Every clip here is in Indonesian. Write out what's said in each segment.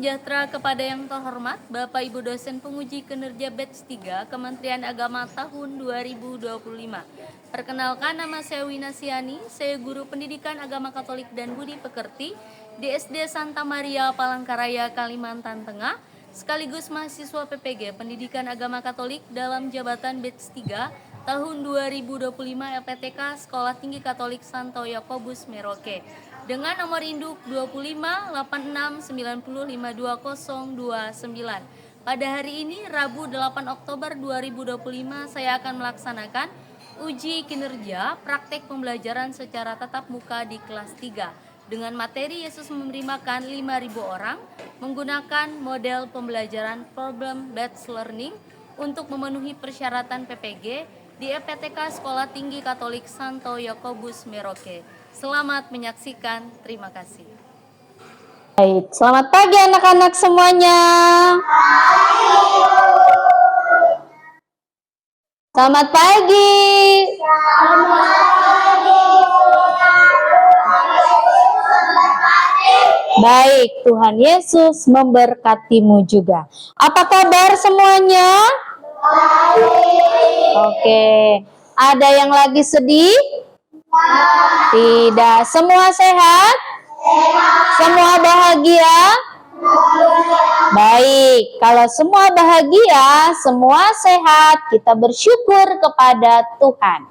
sejahtera kepada yang terhormat Bapak Ibu dosen penguji kinerja batch 3 Kementerian Agama tahun 2025. Perkenalkan, nama saya Wina Siani, saya guru pendidikan agama Katolik dan Budi Pekerti di SD Santa Maria Palangkaraya, Kalimantan Tengah, sekaligus mahasiswa PPG Pendidikan Agama Katolik dalam jabatan batch 3 tahun 2025 LPTK Sekolah Tinggi Katolik Santo Yakobus Merauke dengan nomor induk 2586905229. Pada hari ini Rabu 8 Oktober 2025 saya akan melaksanakan uji kinerja praktek pembelajaran secara tatap muka di kelas 3 dengan materi Yesus memberi makan 5.000 orang menggunakan model pembelajaran problem based learning untuk memenuhi persyaratan PPG di EPTK Sekolah Tinggi Katolik Santo Yakobus Merauke. Selamat menyaksikan, terima kasih. Baik, selamat pagi anak-anak semuanya. Selamat pagi. Baik, Tuhan Yesus memberkatimu juga. Apa kabar semuanya? Oke, ada yang lagi sedih? Tidak. Semua sehat? Semua bahagia? Baik, kalau semua bahagia, semua sehat, kita bersyukur kepada Tuhan.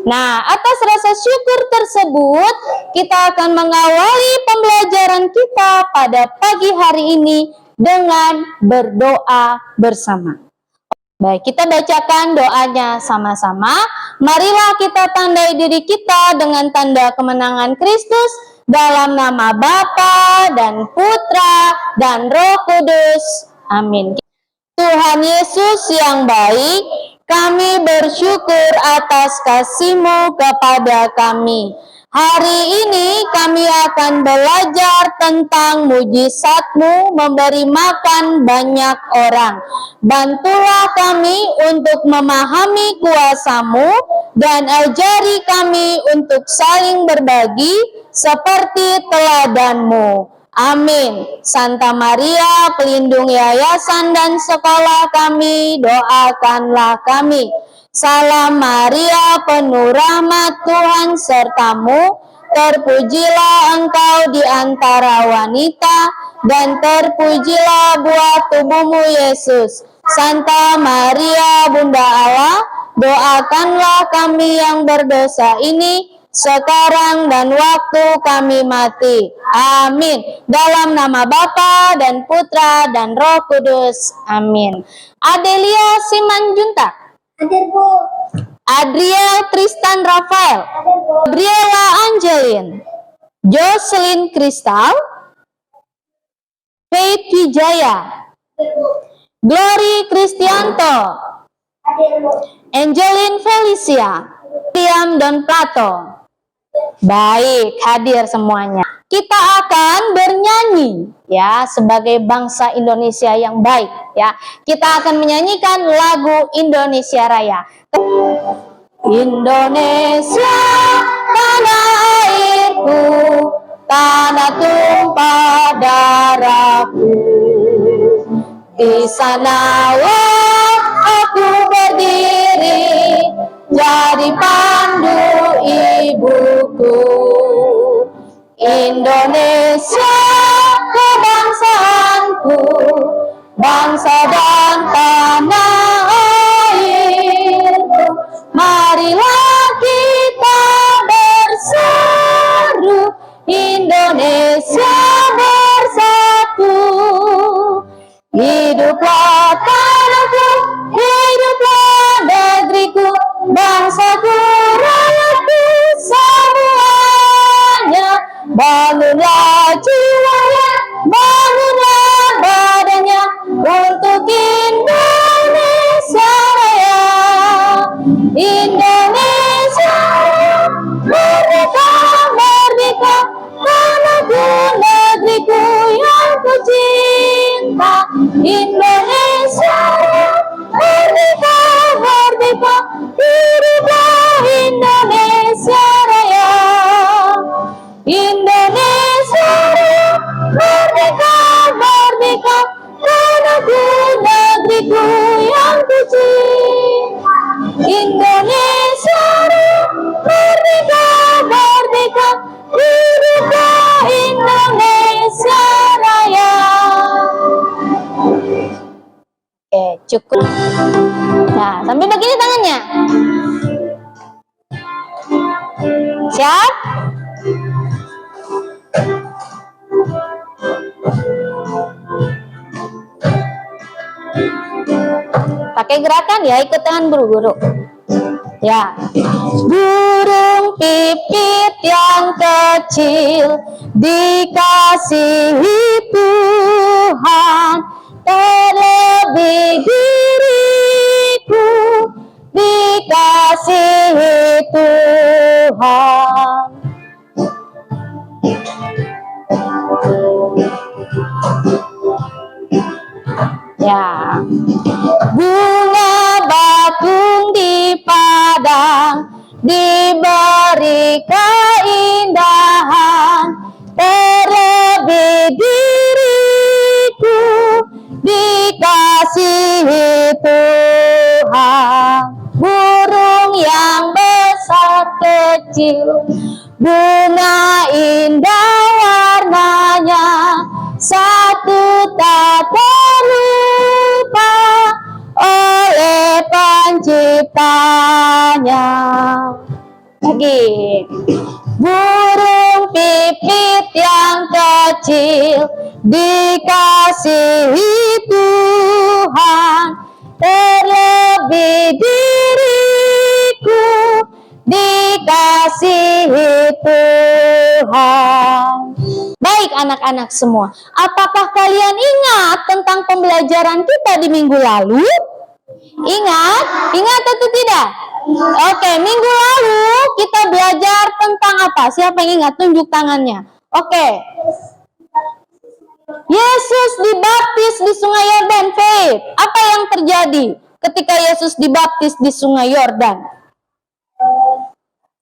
Nah, atas rasa syukur tersebut, kita akan mengawali pembelajaran kita pada pagi hari ini dengan berdoa bersama. Baik, kita bacakan doanya sama-sama. Marilah kita tandai diri kita dengan tanda kemenangan Kristus dalam nama Bapa dan Putra dan Roh Kudus. Amin. Tuhan Yesus yang baik, kami bersyukur atas kasih-Mu kepada kami. Hari ini kami akan belajar tentang mujizat-Mu memberi makan banyak orang. Bantulah kami untuk memahami kuasa-Mu dan ajari kami untuk saling berbagi seperti teladan-Mu. Amin. Santa Maria, pelindung yayasan dan sekolah kami, doakanlah kami. Salam Maria, penuh rahmat, Tuhan sertamu. Terpujilah engkau di antara wanita, dan terpujilah buah tubuhmu Yesus. Santa Maria, Bunda Allah, doakanlah kami yang berdosa ini, sekarang dan waktu kami mati. Amin. Dalam nama Bapa dan Putra dan Roh Kudus. Amin. Adelia Simanjuntak. Hadir, Bu. Adriel Tristan Rafael. Gabriela Angelin. Jocelyn Kristal. Faith Wijaya. Glory Kristianto. Hadir, Bu. Angelin Felicia. Tiam Don Plato. Baik, hadir semuanya. Kita akan bernyanyi ya sebagai bangsa Indonesia yang baik ya. Kita akan menyanyikan lagu Indonesia Raya. Indonesia, tanah airku, tanah tumpah darahku. Di sanalah aku berdiri, jadi pandu ibuku. Indonesia kebangsaanku, bangsa dan tanah airku. Marilah kita berseru, Indonesia bersatu. Hiduplah tanahku, hiduplah negeriku, bangsaku, rakyatku semuanya. Bangunlah jiwanya, bangunlah badannya untuk Indonesia Raya. Indonesia merdeka, merdeka, tanahku, negeriku yang ku cinta. Indonesia merdeka, merdeka, hiduplah Indonesia Raya. Indonesia merdeka, merdeka. negeriku yang kecil. Indonesia merdeka, merdeka, merdeka Indonesia Raya. Oke, cukup. Nah, sampai begini tangannya. Siap? Pakai gerakan ya, ikut tangan guru-guru. Ya. Burung pipit yang kecil dikasihi Tuhan, terlebih diriku dikasihi Tuhan. Ya. Bunga bakung di padang diberi keindahan, terlebih diriku dikasihi Tuhan. Burung yang besar kecil, bunga indah warnanya, satu tak terlupa oleh penciptanya. Lagi. Burung pipit yang kecil dikasihi Tuhan, terlebih diriku dikasihi Tuhan. Baik anak-anak semua, apakah kalian ingat tentang pembelajaran kita di minggu lalu? Ingat? Ingat atau tidak? Oke, minggu lalu kita belajar tentang apa? Siapa yang ingat? Tunjuk tangannya. Oke. Yesus dibaptis di Sungai Yordan, Faith. Apa yang terjadi ketika Yesus dibaptis di Sungai Yordan?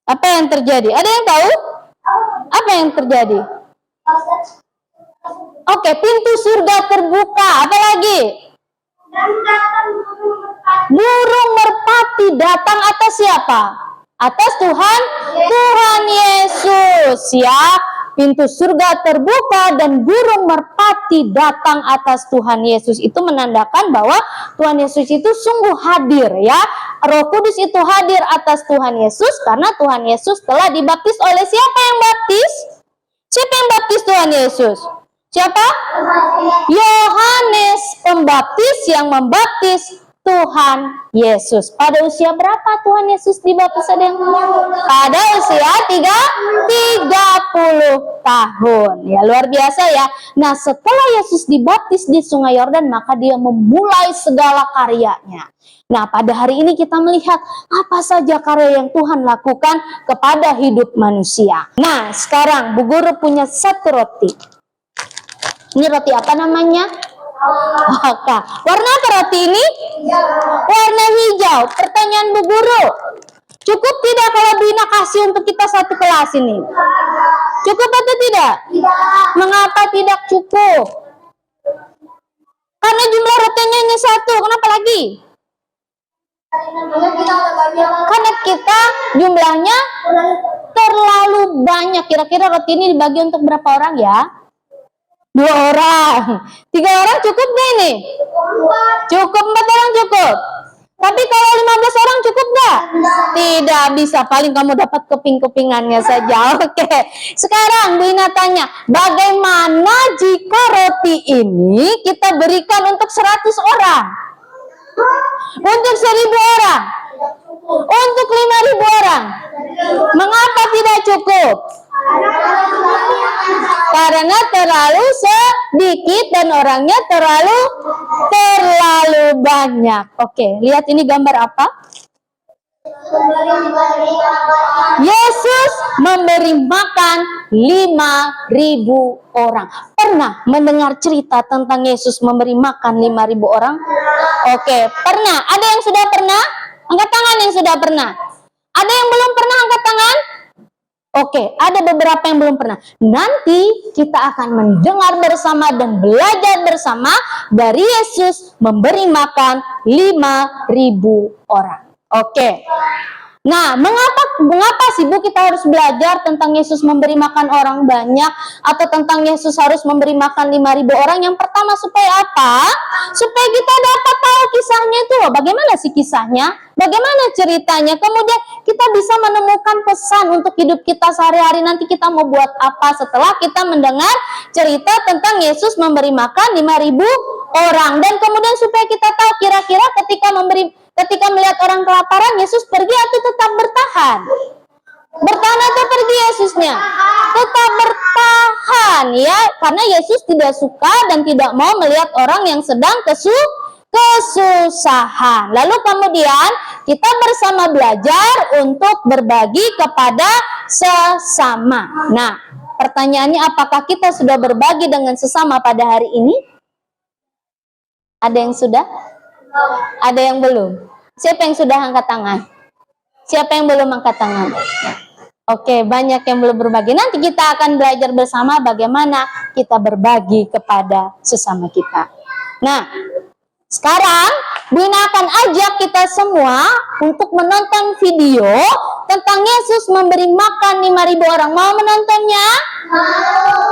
Apa yang terjadi? Ada yang tahu? Apa yang terjadi? Oke, pintu surga terbuka. Apa lagi? Burung merpati datang atas siapa? Atas Tuhan, Tuhan Yesus ya. Pintu surga terbuka dan burung merpati datang atas Tuhan Yesus. Itu menandakan bahwa Tuhan Yesus itu sungguh hadir ya. Roh Kudus itu hadir atas Tuhan Yesus karena Tuhan Yesus telah dibaptis oleh siapa yang baptis? Siapa yang baptis Tuhan Yesus? Siapa? Yohanes Pembaptis yang membaptis Tuhan Yesus. Pada usia berapa Tuhan Yesus dibaptis? Ada yang pada usia 30 tahun. Ya, luar biasa ya. Nah, setelah Yesus dibaptis di Sungai Yordan, maka dia memulai segala karyanya. Nah, pada hari ini kita melihat apa saja karya yang Tuhan lakukan kepada hidup manusia. Nah, sekarang Bu Guru punya satu roti. Ini roti apa namanya? Oke. Warna apa roti ini? Warna hijau. Pertanyaan Bu Guru, cukup tidak kalau Bu Ina kasih untuk kita satu kelas ini? Cukup atau tidak? Mengapa tidak cukup? Karena jumlah rotinya hanya satu. Kenapa lagi? Karena kita jumlahnya terlalu banyak. Kira-kira roti ini dibagi untuk berapa orang ya? 2 orang. 3 orang cukup gak ini? Cukup. 4 orang cukup. Tapi kalau 15 orang cukup gak? Tidak bisa. Paling kamu dapat keping-kepingannya saja. Oke. Sekarang Bu Ina tanya, bagaimana jika roti ini kita berikan untuk 100 orang? Untuk 1000 orang? Untuk 5000 orang? Mengapa tidak cukup? Karena terlalu sedikit dan orangnya terlalu banyak. Oke, lihat ini gambar apa? Yesus memberi makan 5000 orang. Pernah mendengar cerita tentang Yesus memberi makan 5000 orang? Oke, pernah. Ada yang sudah pernah? Angkat tangan yang sudah pernah. Ada yang belum pernah? Angkat tangan. Oke, ada beberapa yang belum pernah. Nanti kita akan mendengar bersama dan belajar bersama dari Yesus memberi makan 5.000 orang. Oke. Nah, mengapa sih Bu kita harus belajar tentang Yesus memberi makan orang banyak atau tentang Yesus harus memberi makan 5.000 orang? Yang pertama supaya apa? Supaya kita dapat tahu kisahnya itu loh. Bagaimana sih kisahnya? Bagaimana ceritanya? Kemudian kita bisa menemukan pesan untuk hidup kita sehari-hari. Nanti kita mau buat apa setelah kita mendengar cerita tentang Yesus memberi makan 5.000 orang. Dan kemudian supaya kita tahu kira-kira ketika melihat orang kelaparan, Yesus pergi atau tetap bertahan? Bertahan atau pergi Yesusnya? Tetap bertahan ya, karena Yesus tidak suka dan tidak mau melihat orang yang sedang kesusahan. Lalu kemudian kita bersama belajar untuk berbagi kepada sesama. Nah, pertanyaannya apakah kita sudah berbagi dengan sesama pada hari ini? Ada yang sudah? Ada yang belum? Siapa yang sudah angkat tangan? Siapa yang belum angkat tangan? Oke, banyak yang belum berbagi. Nanti kita akan belajar bersama bagaimana kita berbagi kepada sesama kita. Nah, sekarang Bu Ina akan ajak kita semua untuk menonton video tentang Yesus memberi makan 5.000 orang. Mau menontonnya?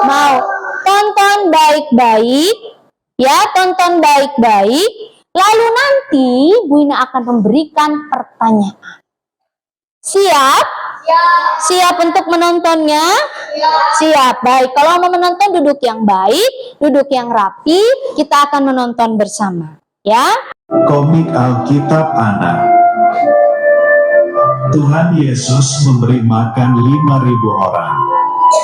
Mau. Tonton baik-baik. Ya, tonton baik-baik. Lalu nanti Bu Ina akan memberikan pertanyaan. Siap? Siap untuk menontonnya? Siap. Baik, kalau mau menonton duduk yang baik, duduk yang rapi, kita akan menonton bersama. Ya? Komik Alkitab Anak. Tuhan Yesus memberi makan 5.000 orang.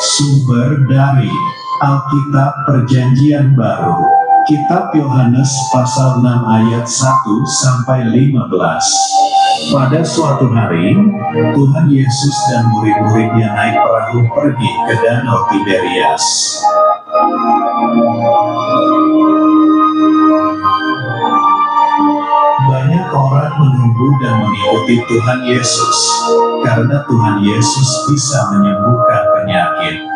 Sumber dari Alkitab Perjanjian Baru. Kitab Yohanes pasal 6 ayat 1-15. Pada suatu hari, Tuhan Yesus dan murid-muridnya naik perahu pergi ke Danau Tiberias. Banyak orang menunggu dan mengikuti Tuhan Yesus, karena Tuhan Yesus bisa menyembuhkan penyakit.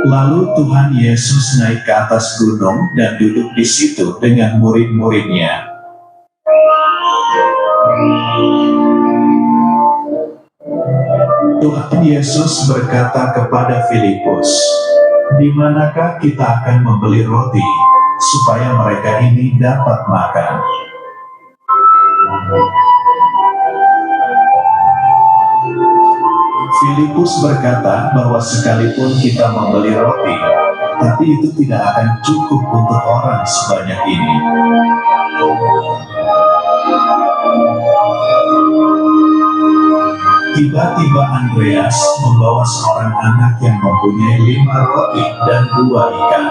Lalu Tuhan Yesus naik ke atas gunung dan duduk di situ dengan murid-muridnya. Tuhan Yesus berkata kepada Filipus, "Di manakah kita akan membeli roti, supaya mereka ini dapat makan?" Filipus berkata bahwa sekalipun kita membeli roti, tapi itu tidak akan cukup untuk orang sebanyak ini. Tiba-tiba Andreas membawa seorang anak yang mempunyai 5 roti dan 2 ikan.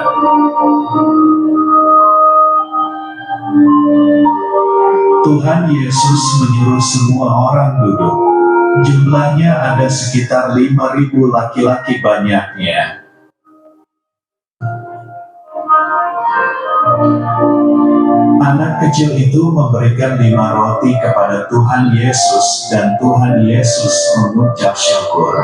Tuhan Yesus menyuruh semua orang duduk. Jumlahnya ada sekitar 5.000 laki-laki banyaknya. Anak kecil itu memberikan 5 roti kepada Tuhan Yesus dan Tuhan Yesus mengucap syukur.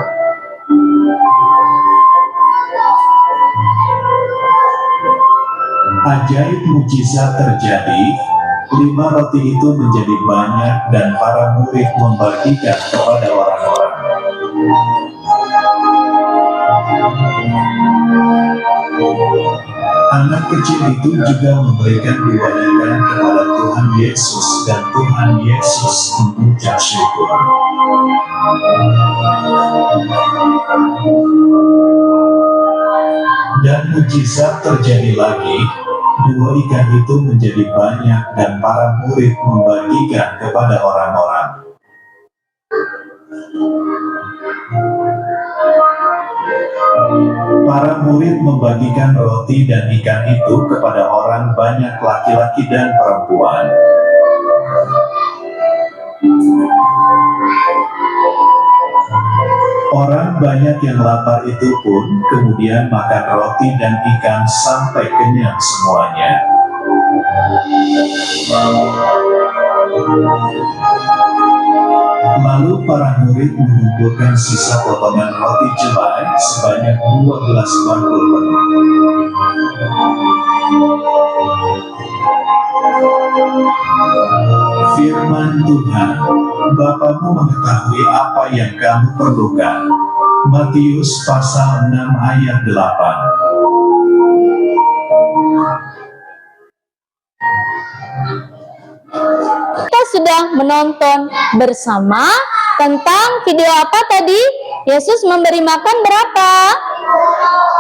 Ajaib mukjizat terjadi. 5 roti itu menjadi banyak dan para murid membagikan kepada orang-orang. Anak kecil itu juga memberikan 2 ikan kepada Tuhan Yesus dan Tuhan Yesus mengucap syukur. Dan mukjizat terjadi lagi. 2 ikan itu menjadi banyak dan para murid membagikan kepada orang-orang. Para murid membagikan roti dan ikan itu kepada orang banyak laki-laki dan perempuan. Orang banyak yang lapar itu pun kemudian makan roti dan ikan sampai kenyang semuanya. Lalu para murid mengumpulkan sisa potongan roti jelai sebanyak 12 bakul penuh. Firman Tuhan, Bapamu mengetahui apa yang kamu perlukan. Matius pasal 6 ayat 8. Kita sudah menonton bersama tentang video apa tadi? Yesus memberi makan berapa?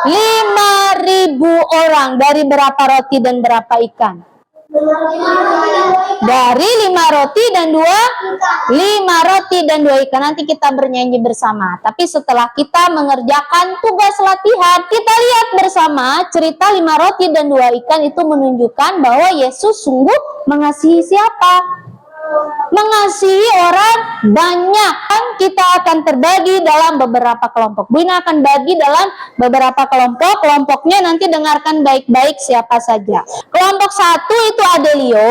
5.000 orang. Dari berapa roti dan berapa ikan? Dari 5 roti dan 2 ikan. Nanti kita bernyanyi bersama. Tapi setelah kita mengerjakan tugas latihan, kita lihat bersama cerita 5 roti dan 2 ikan itu menunjukkan bahwa Yesus sungguh mengasihi siapa? Mengasihi orang banyak. Kita akan terbagi dalam beberapa kelompok. Bu Ina akan bagi dalam beberapa kelompok. Kelompoknya nanti dengarkan baik-baik siapa saja. Kelompok 1 itu Adelio.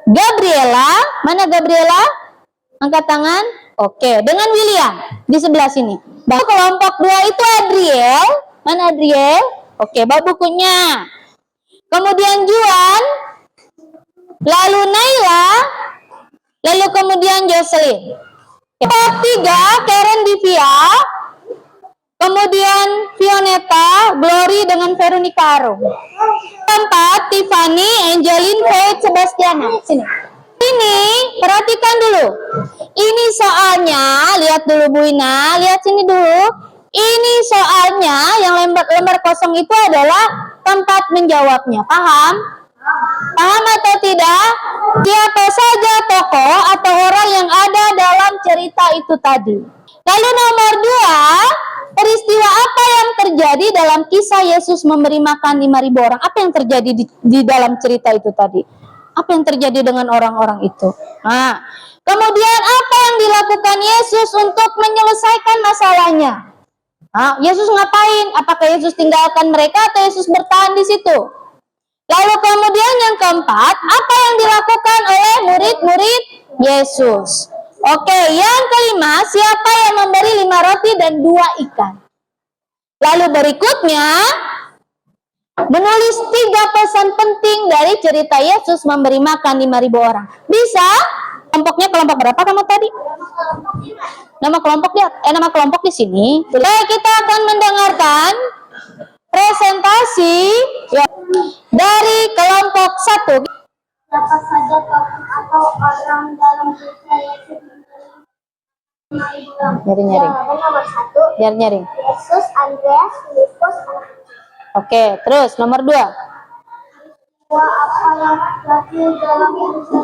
Gabriela, mana Gabriela? Angkat tangan. Oke, dengan William di sebelah sini. Kelompok 2 itu Adriel. Mana Adriel? Oke, bawa bukunya. Kemudian Juan, lalu Naila, lalu kemudian Jocelyn. Kelompok 3 Karen Divia, kemudian Fioneta, Glory dengan Veronica Arum. Keempat Tiffany, Angeline, Faith, Sebastiana. Sini. Ini perhatikan dulu. Ini soalnya, lihat dulu Bu Ina, lihat sini dulu. Ini soalnya yang lembar kosong itu adalah tempat menjawabnya. Paham? Paham atau tidak? Siapa saja tokoh atau orang yang ada dalam cerita itu tadi. Lalu nomor 2, peristiwa apa yang terjadi dalam kisah Yesus memberi makan 5.000 orang? Apa yang terjadi di dalam cerita itu tadi? Apa yang terjadi dengan orang-orang itu? Nah, kemudian apa yang dilakukan Yesus untuk menyelesaikan masalahnya? Nah, Yesus ngapain? Apakah Yesus tinggalkan mereka atau Yesus bertahan di situ? Lalu kemudian yang keempat, apa yang dilakukan oleh murid-murid Yesus? Oke, yang kelima, siapa yang memberi 5 roti dan 2 ikan? Lalu berikutnya, menulis 3 pesan penting dari cerita Yesus memberi makan 5.000 orang. Bisa? Kelompoknya kelompok berapa kamu tadi? Nama kelompok di sini. Baik, kita akan mendengarkan presentasi ya, dari kelompok 1. Siapa saja tokoh atau orang dalam cerita Yesus memberi 5.000 orang? Nyari-nyari. Jawaban nomor 1. Nyari-nyari. Yesus, Andreas, Filipus, anak kecil. Oke, terus nomor 2. Apa yang terjadi dalam cerita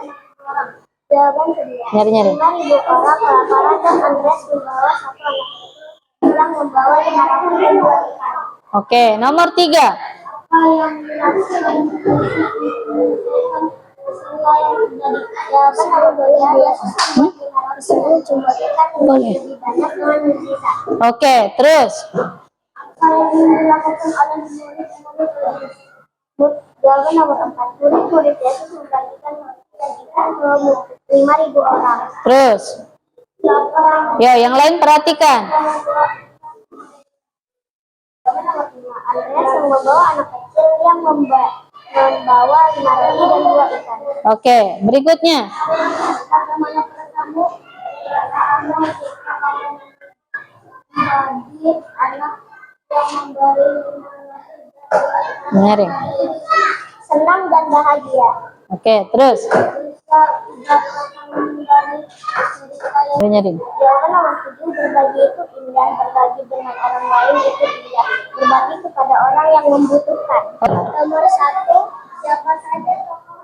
Yesus orang? Jawaban kedua. Nyari-nyari. 5.000 orang kelaparan dan Andreas membawa 1 anak kecil yang membawa 5 roti dan 2 ikan. Oke, nomor 3. Apa yang dilakukan peristiwa yang terjadi? Jawaban nomor 2. Yesus membuat 5 roti dan 2 ikan Boleh. lebih banyak dengan mujizat. Oke, terus. Apa yang dilakukan oleh murid-murid Yesus? Jawaban nomor 4. Murid-murid Yesus membagikan roti dan ikan ke 5.000 orang. Terus. Ya, yang lain perhatikan. Jawaban nomor 5. Andreas yang membawa anak kecil yang membawa 5 roti dan 2 ikan. Oke, berikutnya. Bagaimana kamu bagi anak yang memberi 5 roti dan 2 ikan? Nyari. Senang dan bahagia. Oke, terus. Bisa didapatkan dari cerita yang Nyari. Jawaban nomor 7. Berbagi itu indah. Berbagi dengan orang lain itu indah. Berbagi kepada orang yang membutuhkan. Nomor 1. Siapa saja tokoh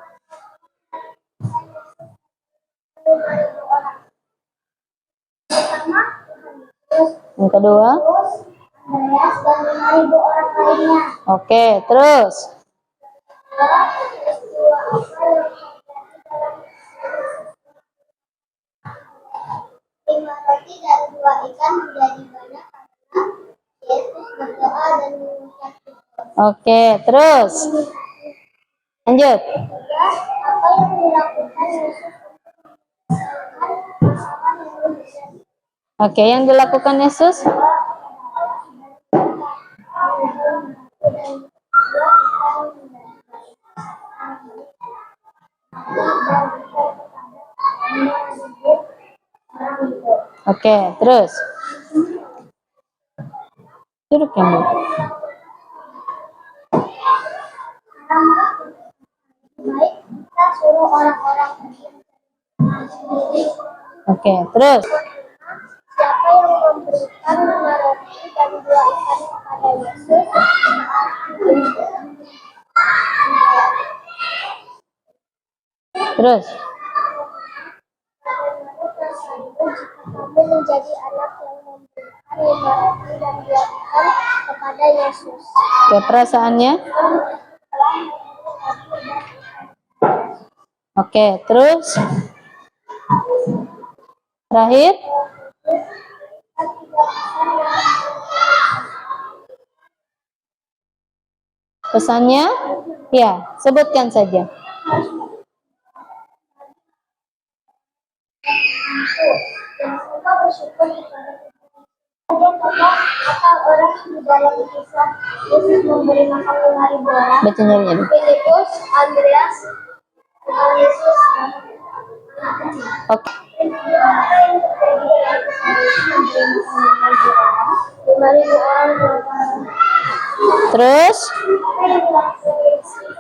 orang? Pertama, Yesus, Yang kedua. Andreas, dan 5.000 orang lainnya. Oke, terus. Peristiwa apa yang terjadi dalam 5 roti dan 2 ikan menjadi banyak karena Yesus berdoa dan mengucap syukur. Oke, terus. Lanjut. Apa yang dilakukan Yesus pasangan yang lebih Oke, yang dilakukan Yesus. Oke, terus. Duduk yang baik. baik kita suruh orang-orang Oke, terus. siapa yang memberikan 5 roti dan 2 ikan kepada Yesus. Terus. Kamu menjadi anak yang memberikan 5 roti dan 2 ikan kepada Yesus. Oke, perasaannya. Oke, terus. Terakhir. Pesannya? Ya, sebutkan saja. Jangan lupa bersyukur kepada Tuhan. Kata orang di dalam kisah Yesus memberi makan 5.000 orang. Baca nyari. Filipus, Andreas, Tuhan Yesus, anak kecil. Oke. Apa yang terjadi dalam kisah Yesus memberi makan 5.000 orang? Terus. Apa yang dilakukan Yesus?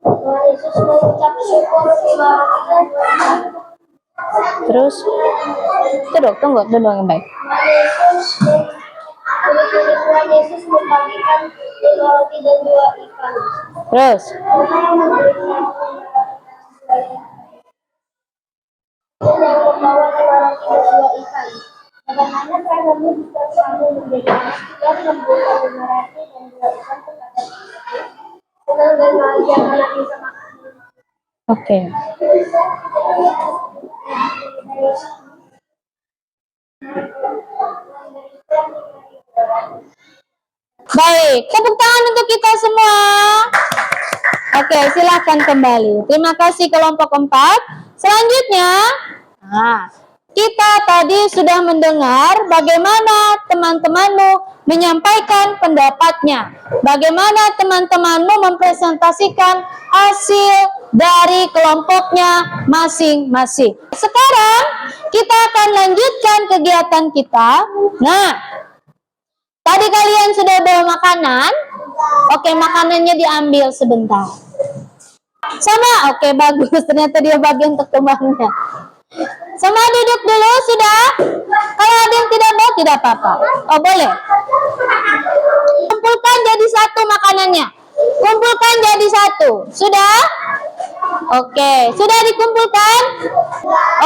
Tuhan Yesus mengucap syukur terima kasih. Terus. Tunggu yang baik. Murid-murid Tuhan Yesus membagikan 5 roti dan 2 ikan. Terus. Yang membawa 5 roti dan 2 ikan. Bagaimana kamu bisa selalu menjadi anak yang memberikan 5 roti dan 2 ikan kepada Yesus? Senang dan bahagia anak bisa makan. Oke. Baik, tepuk tangan untuk kita semua. Oke, silahkan kembali. Terima kasih kelompok 4. Selanjutnya, kita tadi sudah mendengar bagaimana teman-temanmu menyampaikan pendapatnya. Bagaimana teman-temanmu mempresentasikan hasil dari kelompoknya masing-masing. Sekarang kita akan lanjutkan kegiatan kita. Nah, tadi kalian sudah bawa makanan. Oke, makanannya diambil sebentar. Sama, oke bagus. Ternyata dia bagi untuk temannya. Sama duduk dulu, sudah? Kalau ada yang tidak mau, tidak apa-apa. Oh, boleh. Kumpulkan jadi satu makanannya. Kumpulkan jadi satu. Sudah? Oke, sudah dikumpulkan?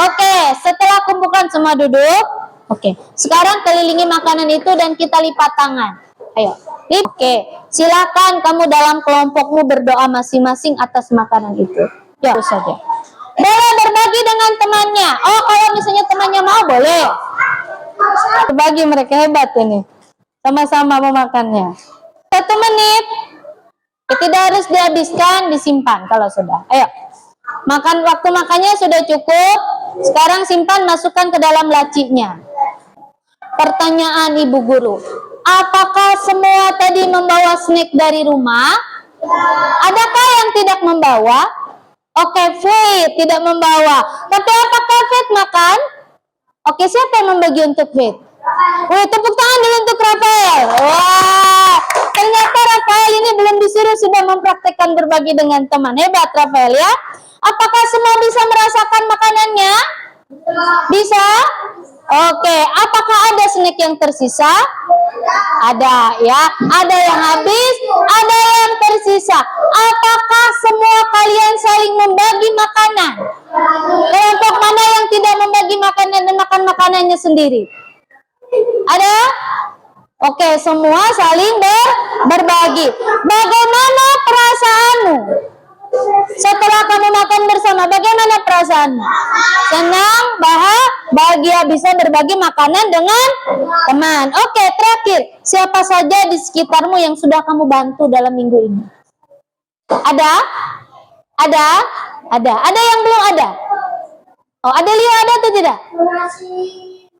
Oke, setelah kumpulkan semua duduk. Oke, sekarang kelilingi makanan itu dan kita lipat tangan. Ayo. Oke, silakan kamu dalam kelompokmu berdoa masing-masing atas makanan itu. Ya, terus saja. Boleh berbagi dengan temannya. Oh, kalau misalnya temannya mau, boleh. Berbagi, mereka hebat ini. Sama-sama memakannya. 1 menit. Tidak harus dihabiskan, disimpan kalau sudah. Ayo. Waktu makannya sudah cukup. Sekarang simpan, masukkan ke dalam lacinya. Pertanyaan Ibu Guru. Apakah semua tadi membawa snack dari rumah? Adakah yang tidak membawa? Oke, Faith tidak membawa. Tapi apakah Faith makan? Oke, siapa yang membagi untuk Faith? Wih, tepuk tangan dulu untuk Rafael. Wah, ternyata Rafael ini belum disuruh sudah mempraktekkan berbagi dengan teman. Hebat Rafael ya. Apakah semua bisa merasakan makanannya? Bisa? Oke, apakah ada snack yang tersisa? Ada ya, ada yang habis, ada yang tersisa. Apakah semua kalian saling membagi makanan? Kelompok mana yang tidak membagi makanan dan makan makanannya sendiri? Ada? Oke, semua saling berbagi. Bagaimana perasaanmu? Setelah kamu makan bersama, bagaimana perasaanmu? Senang, bahagia bisa berbagi makanan dengan teman. Oke, terakhir, siapa saja di sekitarmu yang sudah kamu bantu dalam minggu ini? Ada? Ada? Ada yang belum ada? Oh, ada Leo, ada atau tidak? Mengasihi.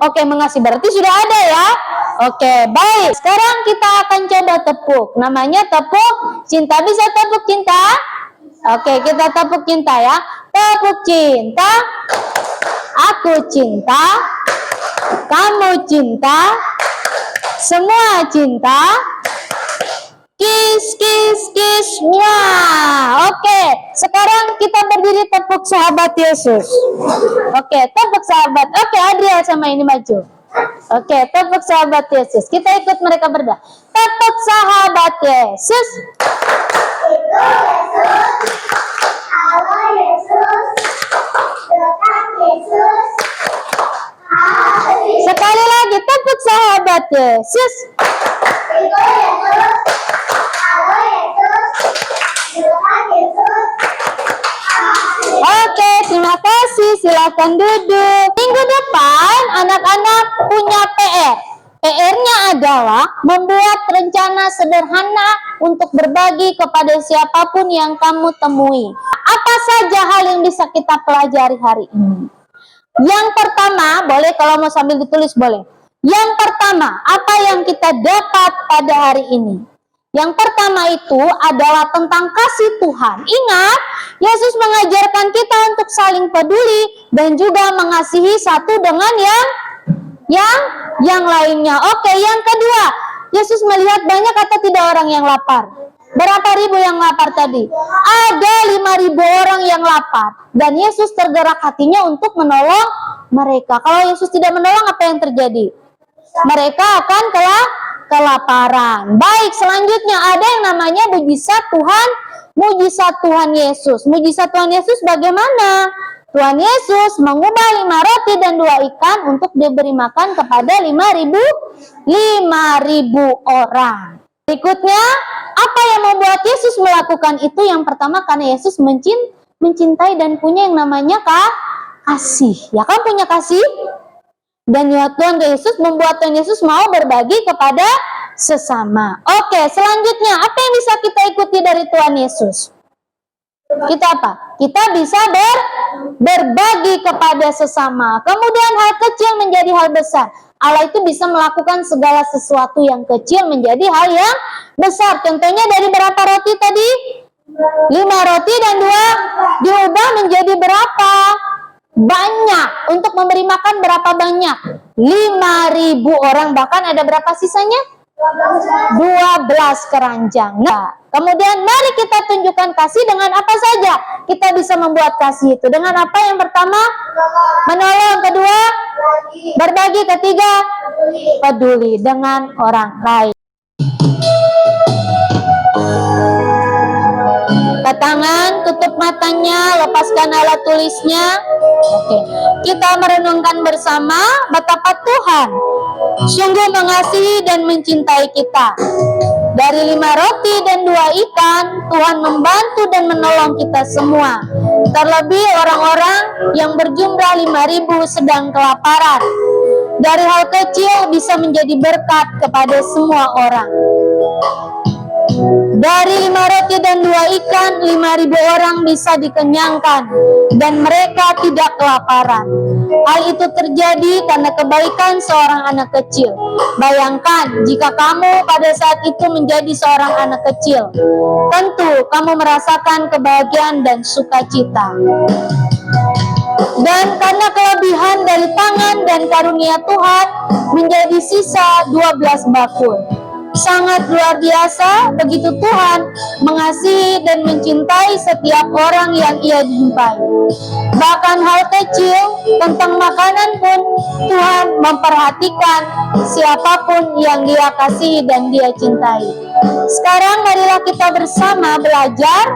Oke, mengasihi berarti sudah ada ya. Oke, baik. Sekarang kita akan coba tepuk. Namanya tepuk cinta. Bisa tepuk cinta? Oke, kita tepuk cinta ya. Tepuk cinta. Aku cinta. Kamu cinta. Semua cinta. Kiss, kiss, kiss. Wah, oke. Sekarang kita berdiri tepuk sahabat Yesus. Oke, tepuk sahabat. Oke, Adriel sama ini maju. Oke, tepuk sahabat Yesus. Kita ikut mereka berdua. Tepuk sahabat Yesus. Itu Yesus. Allah Yesus. Dekat Yesus. Hari. Sekali lagi, tepuk sahabat Yesus. Itu Yesus. Allah Yesus. Dekat Yesus. Hari. Oke, terima kasih. Silakan duduk. Minggu depan anak-anak punya PR. PR-nya adalah membuat rencana sederhana untuk berbagi kepada siapapun yang kamu temui. Apa saja hal yang bisa kita pelajari hari ini? Yang pertama, boleh kalau mau sambil ditulis boleh. Yang pertama, apa yang kita dapat pada hari ini? Yang pertama itu adalah tentang kasih Tuhan. Ingat, Yesus mengajarkan kita untuk saling peduli dan juga mengasihi satu dengan yang lainnya. Oke, yang kedua, Yesus melihat banyak atau tidak orang yang lapar. Berapa ribu yang lapar tadi? Ada 5.000 orang yang lapar. Dan Yesus tergerak hatinya untuk menolong mereka. Kalau Yesus tidak menolong, apa yang terjadi? Mereka akan kelaparan. Baik, selanjutnya ada yang namanya mujizat Tuhan. Mujizat Tuhan Yesus. Mujizat Tuhan Yesus bagaimana? Tuhan Yesus mengubah 5 roti dan 2 ikan untuk diberi makan kepada 5.000 orang. Berikutnya, apa yang membuat Yesus melakukan itu? Yang pertama, karena Yesus mencintai dan punya yang namanya kasih. Ya kan, punya kasih? Dan ya, Tuhan Yesus membuat Tuhan Yesus mau berbagi kepada sesama. Oke, selanjutnya, apa yang bisa kita ikuti dari Tuhan Yesus? Kita apa? Kita bisa berbagi kepada sesama. Kemudian hal kecil menjadi hal besar. Allah itu bisa melakukan segala sesuatu yang kecil menjadi hal yang besar. Contohnya dari berapa roti tadi? 5 roti dan 2 diubah menjadi berapa? Banyak. Untuk memberi makan berapa banyak? 5.000 orang. Bahkan ada berapa sisanya? 12 keranjang. Nah, kemudian mari kita tunjukkan kasih dengan apa saja. Kita bisa membuat kasih itu. Dengan apa? Yang pertama, menolong. Kedua, berbagi. Ketiga, peduli dengan orang lain. Angkat tangan, tutup matanya, lepaskan alat tulisnya. Oke, kita merenungkan bersama betapa Tuhan sungguh mengasihi dan mencintai kita. Dari 5 roti dan 2 ikan, Tuhan membantu dan menolong kita semua. Terlebih orang-orang yang berjumlah 5.000 sedang kelaparan. Dari hal kecil bisa menjadi berkat kepada semua orang. Dari 5 roti dan 2 ikan, 5.000 orang bisa dikenyangkan dan mereka tidak kelaparan. Hal itu terjadi karena kebaikan seorang anak kecil. Bayangkan jika kamu pada saat itu menjadi seorang anak kecil. Tentu kamu merasakan kebahagiaan dan sukacita. Dan karena kelebihan dari tangan dan karunia Tuhan menjadi sisa 12 bakul. Sangat luar biasa begitu Tuhan mengasihi dan mencintai setiap orang yang ia jumpai. Bahkan hal kecil tentang makanan pun Tuhan memperhatikan siapapun yang dia kasihi dan dia cintai. Sekarang marilah kita bersama belajar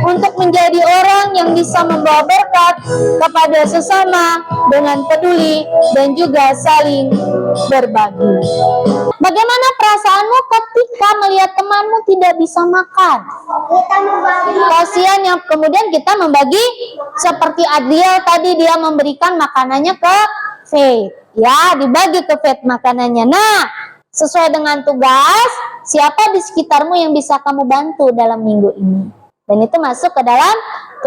untuk menjadi orang yang bisa membawa berkat kepada sesama dengan peduli dan juga saling berbagi. Bagaimana perasaanmu ketika melihat temanmu tidak bisa makan? Kita membagi. Kasihan, yang kemudian kita membagi seperti Adriel tadi, dia memberikan makanannya ke Faith. Ya, dibagi ke Faith makanannya. Nah, sesuai dengan tugas, siapa di sekitarmu yang bisa kamu bantu dalam minggu ini? Dan itu masuk ke dalam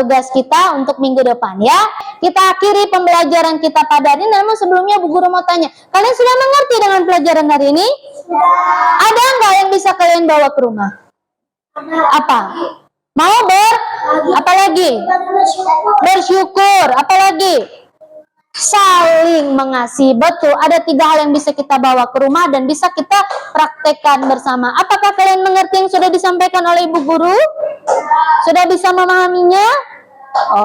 tugas kita untuk minggu depan ya. Kita akhiri pembelajaran kita pada hari ini. Namun sebelumnya Bu Guru mau tanya, kalian sudah mengerti dengan pelajaran hari ini? Ada nggak yang bisa kalian bawa ke rumah? Apa? Mau apalagi? Bersyukur. Apalagi? Saling mengasihi. Betul, ada 3 hal yang bisa kita bawa ke rumah dan bisa kita praktekkan bersama. Apakah kalian mengerti yang sudah disampaikan oleh Ibu Guru? Sudah bisa memahaminya?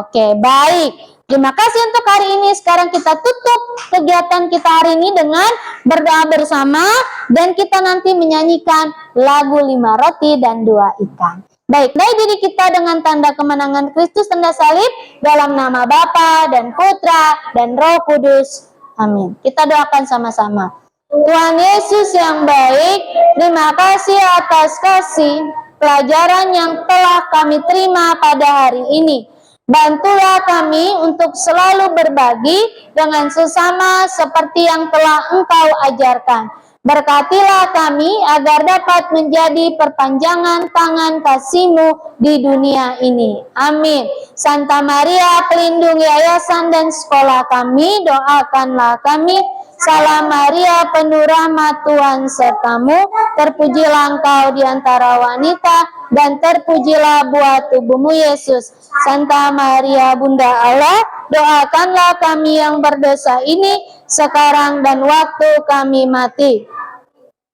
Oke, baik. Terima kasih untuk hari ini. Sekarang kita tutup kegiatan kita hari ini dengan berdoa bersama dan kita nanti menyanyikan lagu 5 roti dan 2 ikan. Baik, dari diri kita dengan tanda kemenangan Kristus tanda salib dalam nama Bapa dan Putra dan Roh Kudus. Amin. Kita doakan sama-sama. Tuhan Yesus yang baik, terima kasih atas kasih pelajaran yang telah kami terima pada hari ini. Bantulah kami untuk selalu berbagi dengan sesama seperti yang telah Engkau ajarkan. Berkatilah kami agar dapat menjadi perpanjangan tangan kasih-Mu di dunia ini. Amin. Santa Maria, pelindung yayasan dan sekolah kami, doakanlah kami. Salam Maria, penuh rahmat Tuhan sertamu, terpujilah Engkau di antara wanita, dan terpujilah buah tubuhmu Yesus. Santa Maria, Bunda Allah, doakanlah kami yang berdosa ini, sekarang dan waktu kami mati.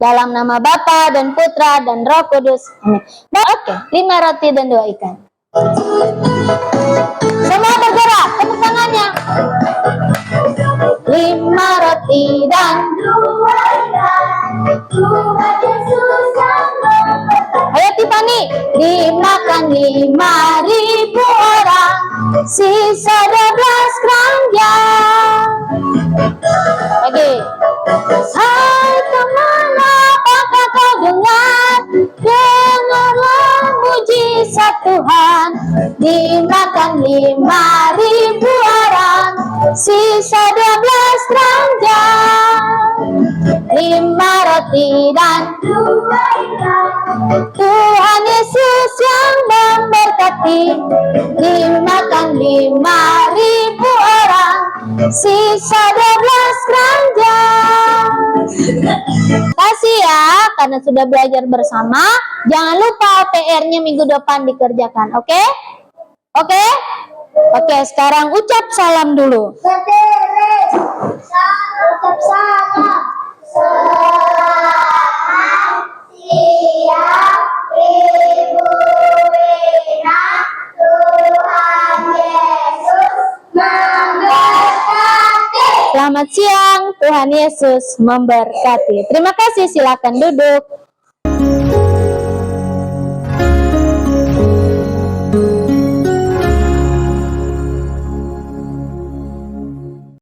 Dalam nama Bapa dan Putra dan Roh Kudus. Amin. Oke, 5 roti dan 2 ikan. Semua bergerak, tepuk tangannya. 5 roti dan 2 ikan. Tuhan Yesus yang memberkati. Ayo Tiffany, dimakan 5.000 orang, sisa 12 keranjang. Lagi. Hai teman, apakah kau dengar? Dengarlah mujizat Tuhan. Dimakan 5.000 orang, sisa 12 keranjang. 5 roti dan 2 ikan. Tuhan Yesus yang memberkati. Dimakan 5.000 orang, sisa 12 keranjang. Kasih ya, karena sudah belajar bersama. Jangan lupa PR-nya minggu depan dikerjakan, oke? Oke? Oke, sekarang ucap salam dulu. Ucap salam. Selamat siang, Ibu Rina. Tuhan Yesus memberkati. Selamat siang, Tuhan Yesus memberkati. Terima kasih, silakan duduk.